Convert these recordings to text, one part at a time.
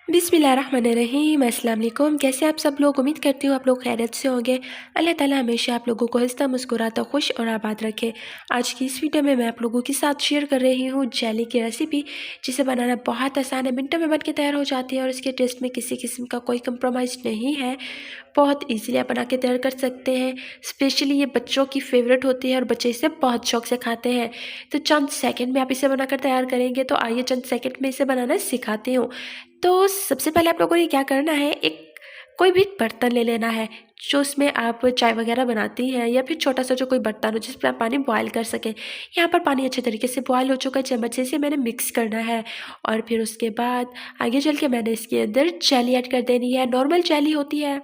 बिस्मिल्लाहिर्रहमानिर्रहीम। अस्सलाम वालेकुम। कैसे आप सब लोग? उम्मीद करती हूँ आप लोग खैरियत से होंगे। अल्लाह ताला हमेशा आप लोगों को हंसता मुस्कुराता खुश और आबाद रखे। आज की इस वीडियो में मैं आप लोगों के साथ शेयर कर रही हूँ जेली की रेसिपी, जिसे बनाना बहुत आसान है, मिनटों में बन के तैयार हो जाती है और इसके टेस्ट में किसी किस्म का कोई कंप्रोमाइज़ नहीं है। बहुत ईज़िली आप बना के तैयार कर सकते हैं। स्पेशली ये बच्चों की फ़ेवरेट होती है और बच्चे इसे बहुत शौक से खाते हैं। तो चंद सेकंड में आप इसे बनाकर तैयार करेंगे। तो आइए चंद सेकंड में इसे बनाना सिखाती हूँ। तो सबसे पहले आप लोगों ने क्या करना है, एक कोई भी बर्तन ले लेना है जो उसमें आप चाय वगैरह बनाती हैं, या फिर छोटा सा जो कोई बर्तन हो जिसमें आप पानी बॉयल कर सकें। यहाँ पर पानी अच्छे तरीके से बॉयल हो चुका है, चम्मच से इसे मैंने मिक्स करना है। और फिर उसके बाद आगे चल के मैंने इसके अंदर जेली ऐड कर देनी है। नॉर्मल जेली होती है,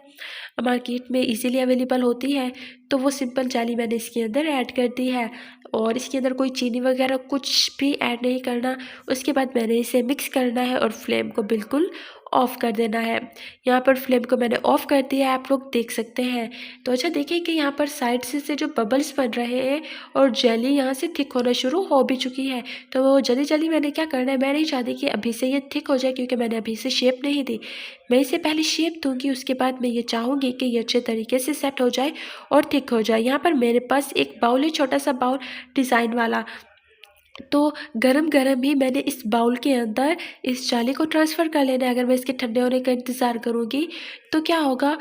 मार्केट में इजीली अवेलेबल होती है, तो वो सिंपल जेली मैंने इसके अंदर ऐड कर दी है। और इसके अंदर कोई चीनी वगैरह कुछ भी ऐड नहीं करना। उसके बाद मैंने इसे मिक्स करना है और फ्लेम को बिल्कुल ऑफ़ कर देना है। यहाँ पर फ्लेम को मैंने ऑफ़ कर दिया है, आप लोग देख सकते हैं। तो अच्छा देखिए कि यहाँ पर साइड से जो बबल्स बन रहे हैं और जेली यहाँ से थिक होना शुरू हो भी चुकी है। तो वो जल्दी मैंने क्या करना है, मैं नहीं चाहती कि अभी से ये थिक हो जाए, क्योंकि मैंने अभी से शेप नहीं दी। मैं इसे पहले शेप दूँगी, उसके बाद मैं ये चाहूँगी कि ये अच्छे तरीके से सेट हो जाए और थिक हो जाए। यहाँ पर मेरे पास एक बाउल है, छोटा सा बाउल डिज़ाइन वाला। तो गरम-गरम ही मैंने इस बाउल के अंदर इस जेली को ट्रांसफ़र कर लेना है। अगर मैं इसके ठंडे होने का इंतज़ार करूँगी तो क्या होगा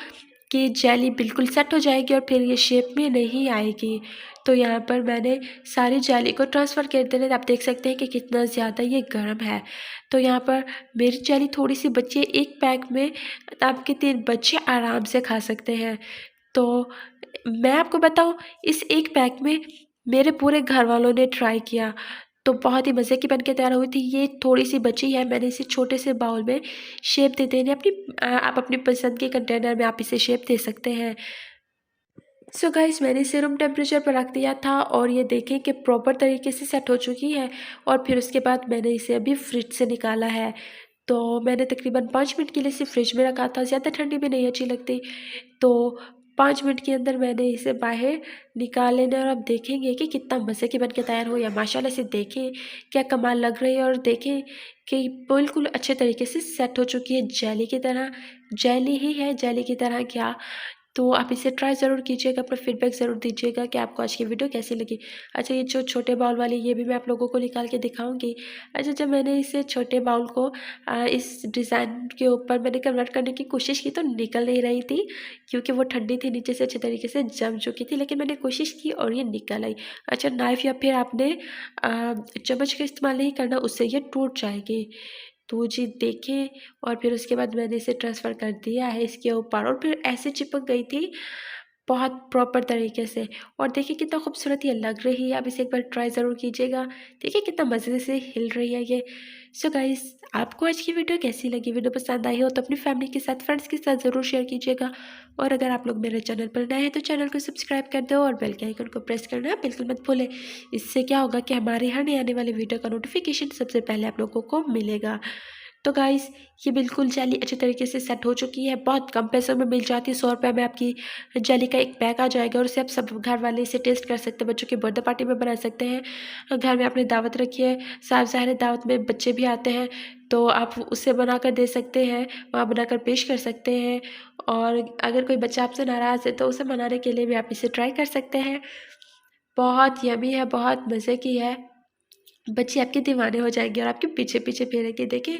कि जेली बिल्कुल सेट हो जाएगी और फिर ये शेप में नहीं आएगी। तो यहाँ पर मैंने सारी जेली को ट्रांसफ़र कर देना। आप देख सकते हैं कि कितना ज़्यादा ये गर्म है। तो यहाँ पर मेरी जेली थोड़ी-सी बची है, एक पैक में आपके 3 बच्चे आराम से खा सकते हैं। तो मैं आपको बताऊँ, इस एक पैक में मेरे पूरे घरवालों ने ट्राई किया, तो बहुत ही मज़े की बन के तैयार हुई थी। ये थोड़ी-सी बची है, मैंने इसे छोटे से बाउल में शेप दे देनी है। आप अपनी पसंद के कंटेनर में आप इसे शेप दे सकते हैं। सो गाइस, मैंने इसे रूम टेम्परेचर पर रख दिया था और ये देखें कि प्रॉपर तरीके से सेट हो चुकी है। और फिर उसके बाद मैंने इसे अभी फ्रिज से निकाला है। तो मैंने तकरीबन 5 मिनट के लिए इसे फ्रिज में रखा था, ज़्यादा ठंडी भी नहीं अच्छी लगती। तो 5 मिनट के अंदर मैंने इसे बाहर निकाल लेना है और आप देखेंगे कि कितना मज़े की बन के तैयार हुई है। माशाल्लाह से देखें क्या कमाल लग रही है और देखें कि बिल्कुल अच्छे तरीके से सेट हो चुकी है जेली की तरह। जेली ही है, जेली की तरह क्या। तो आप इसे ट्राई ज़रूर कीजिएगा, अपना फीडबैक ज़रूर दीजिएगा कि आपको आज की वीडियो कैसी लगी। अच्छा, ये जो छोटे बाउल वाली ये भी मैं आप लोगों को निकाल के दिखाऊंगी। अच्छा, जब मैंने इसे छोटे बाउल को इस डिज़ाइन के ऊपर मैंने कन्वर्ट करने की कोशिश की तो निकल नहीं रही थी, क्योंकि वो ठंडी थी, नीचे से अच्छे तरीके से जम चुकी थी, लेकिन मैंने कोशिश की और ये निकल आई। अच्छा, नाइफ़ या फिर आपने चम्मच का इस्तेमाल नहीं करना, उससे ये टूट जाएगी। तो जी देखें, और फिर उसके बाद मैंने इसे ट्रांसफ़र कर दिया है इसके ऊपर और फिर ऐसे चिपक गई थी बहुत प्रॉपर तरीके से। और देखिए कितना खूबसूरत ये लग रही है। आप इसे एक बार ट्राई ज़रूर कीजिएगा। देखिए कितना मज़े से हिल रही है ये। सो गाइस, आपको आज की वीडियो कैसी लगी? वीडियो पसंद आई हो तो अपनी फैमिली के साथ, फ्रेंड्स के साथ ज़रूर शेयर कीजिएगा। और अगर आप लोग मेरे चैनल पर नए हैं तो चैनल को सब्सक्राइब कर दो और बेल के आइकन को प्रेस करना बिल्कुल मत भूलें। इससे क्या होगा कि हमारे हर नए आने वाली वीडियो का नोटिफिकेशन सबसे पहले आप लोगों को मिलेगा। तो गाइस, ये बिल्कुल जेली अच्छे तरीके से सेट हो चुकी है। बहुत कम पैसों में मिल जाती है। 100 रुपये में आपकी जेली का एक पैक आ जाएगा और उसे आप सब घर वाले इसे टेस्ट कर सकते हैं। बच्चों की बर्थडे पार्टी में बना सकते हैं। घर में आपने दावत रखी है, साफ ज़ाहिर दावत में बच्चे भी आते हैं, तो आप उसे बनाकर दे सकते हैं, वहाँ बनाकर पेश कर सकते हैं। और अगर कोई बच्चा आपसे नाराज़ है तो उसे मनाने के लिए भी आप इसे ट्राई कर सकते हैं। बहुत यम्मी है, बहुत मज़े की है। बच्चे आपके दीवाने हो जाएंगे और आपके पीछे पीछे फिरेंगे। देखें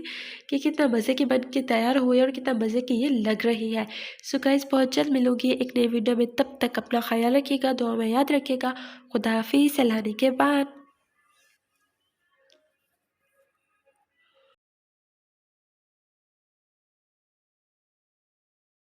कि कितना मज़े की बन के तैयार हुई है और कितना मज़े की ये लग रही है। सो गाइस, बहुत जल्द मिलूंगी एक नई वीडियो में। तब तक अपना ख्याल रखिएगा, दुआ में याद रखिएगा। खुदा हाफिज़। सलाह के बाद।